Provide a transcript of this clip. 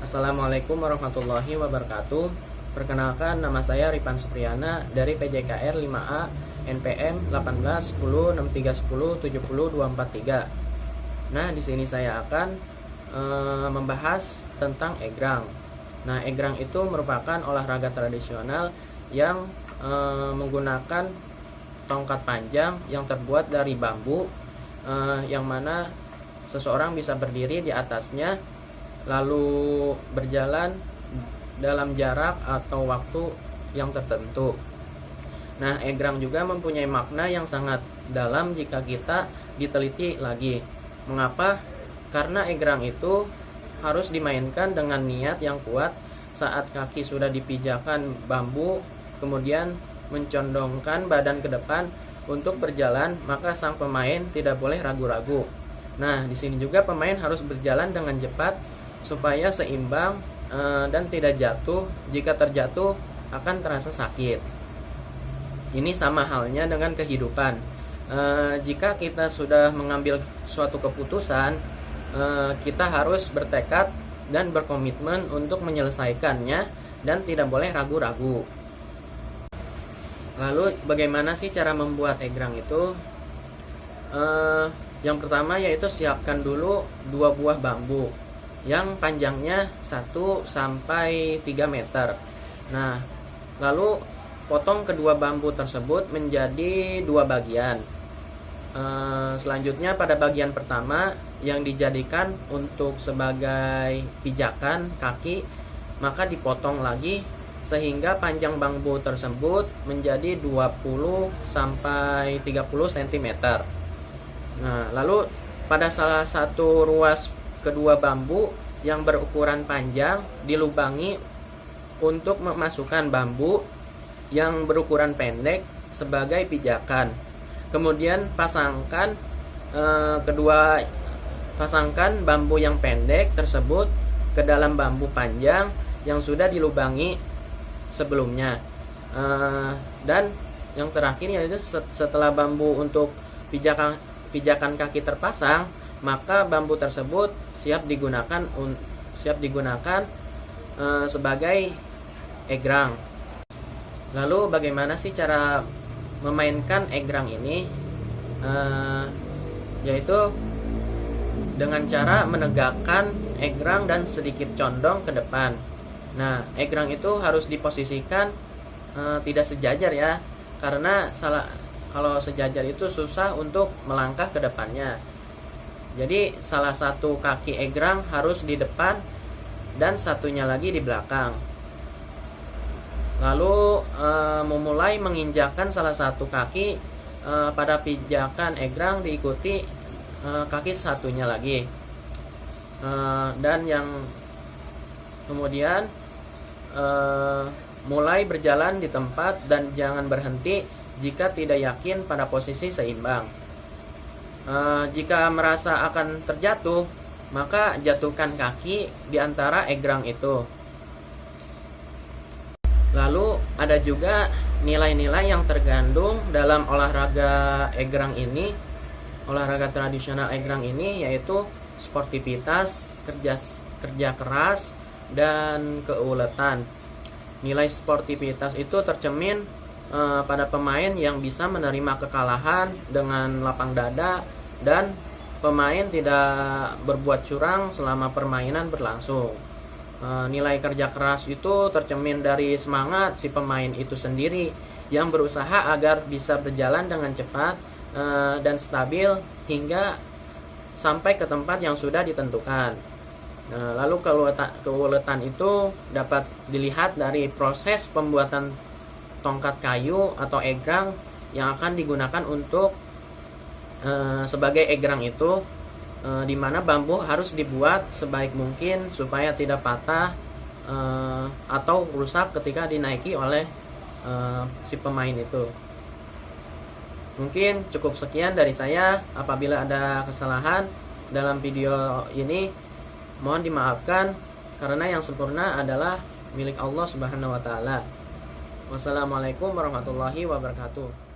Assalamualaikum warahmatullahi wabarakatuh. Perkenalkan, nama saya Ripan Supriyana dari PJKR 5A NPM 181063107023. Nah, di sini saya akan membahas tentang egrang. Nah, egrang itu merupakan olahraga tradisional yang menggunakan tongkat panjang yang terbuat dari bambu, yang mana seseorang bisa berdiri di atasnya lalu berjalan dalam jarak atau waktu yang tertentu. Nah, egrang juga mempunyai makna yang sangat dalam jika kita diteliti lagi. Mengapa? Karena egrang itu harus dimainkan dengan niat yang kuat saat kaki sudah dipijakan bambu, kemudian mencondongkan badan ke depan untuk berjalan, maka sang pemain tidak boleh ragu-ragu. Nah, di sini juga pemain harus berjalan dengan cepat supaya seimbang dan tidak jatuh. Jika terjatuh akan terasa sakit. Ini sama halnya dengan kehidupan. Jika kita sudah mengambil suatu keputusan, kita harus bertekad dan berkomitmen untuk menyelesaikannya dan tidak boleh ragu-ragu. Lalu bagaimana sih cara membuat egrang itu? Yang pertama yaitu siapkan dulu 2 buah bambu yang panjangnya 1 sampai 3 meter. Nah, lalu potong kedua bambu tersebut menjadi 2 bagian. Selanjutnya pada bagian pertama yang dijadikan untuk sebagai pijakan kaki, maka dipotong lagi sehingga panjang bambu tersebut menjadi 20 sampai 30 cm. Nah, lalu pada salah satu ruas kedua bambu yang berukuran panjang dilubangi untuk memasukkan bambu yang berukuran pendek sebagai pijakan. Kemudian pasangkan bambu yang pendek tersebut ke dalam bambu panjang yang sudah dilubangi sebelumnya. Dan yang terakhir yaitu setelah bambu untuk pijakan kaki terpasang, maka bambu tersebut siap digunakan sebagai egrang. Lalu bagaimana sih cara memainkan egrang ini? Yaitu dengan cara menegakkan egrang dan sedikit condong ke depan. Nah, egrang itu harus diposisikan tidak sejajar ya, karena kalau sejajar itu susah untuk melangkah ke depannya. Jadi salah satu kaki egrang harus di depan dan satunya lagi di belakang. Lalu memulai menginjakkan salah satu kaki pada pijakan egrang, diikuti kaki satunya lagi. Dan yang kemudian mulai berjalan di tempat dan jangan berhenti jika tidak yakin pada posisi seimbang. Jika merasa akan terjatuh, maka jatuhkan kaki di antara egrang itu. Lalu ada juga nilai-nilai yang terkandung dalam olahraga egrang ini, olahraga tradisional egrang ini, yaitu sportivitas, kerja keras, dan keuletan. Nilai sportivitas itu tercermin pada pemain yang bisa menerima kekalahan dengan lapang dada dan pemain tidak berbuat curang selama permainan berlangsung. Nilai kerja keras itu tercermin dari semangat si pemain itu sendiri yang berusaha agar bisa berjalan dengan cepat dan stabil hingga sampai ke tempat yang sudah ditentukan. Lalu keuletan itu dapat dilihat dari proses pembuatan tongkat kayu atau egrang yang akan digunakan untuk sebagai egrang itu, di mana bambu harus dibuat sebaik mungkin supaya tidak patah atau rusak ketika dinaiki oleh si pemain itu. Mungkin cukup sekian dari saya. Apabila ada kesalahan dalam video ini, mohon dimaafkan, karena yang sempurna adalah milik Allah Subhanahu wa Ta'ala. Wassalamualaikum warahmatullahi wabarakatuh.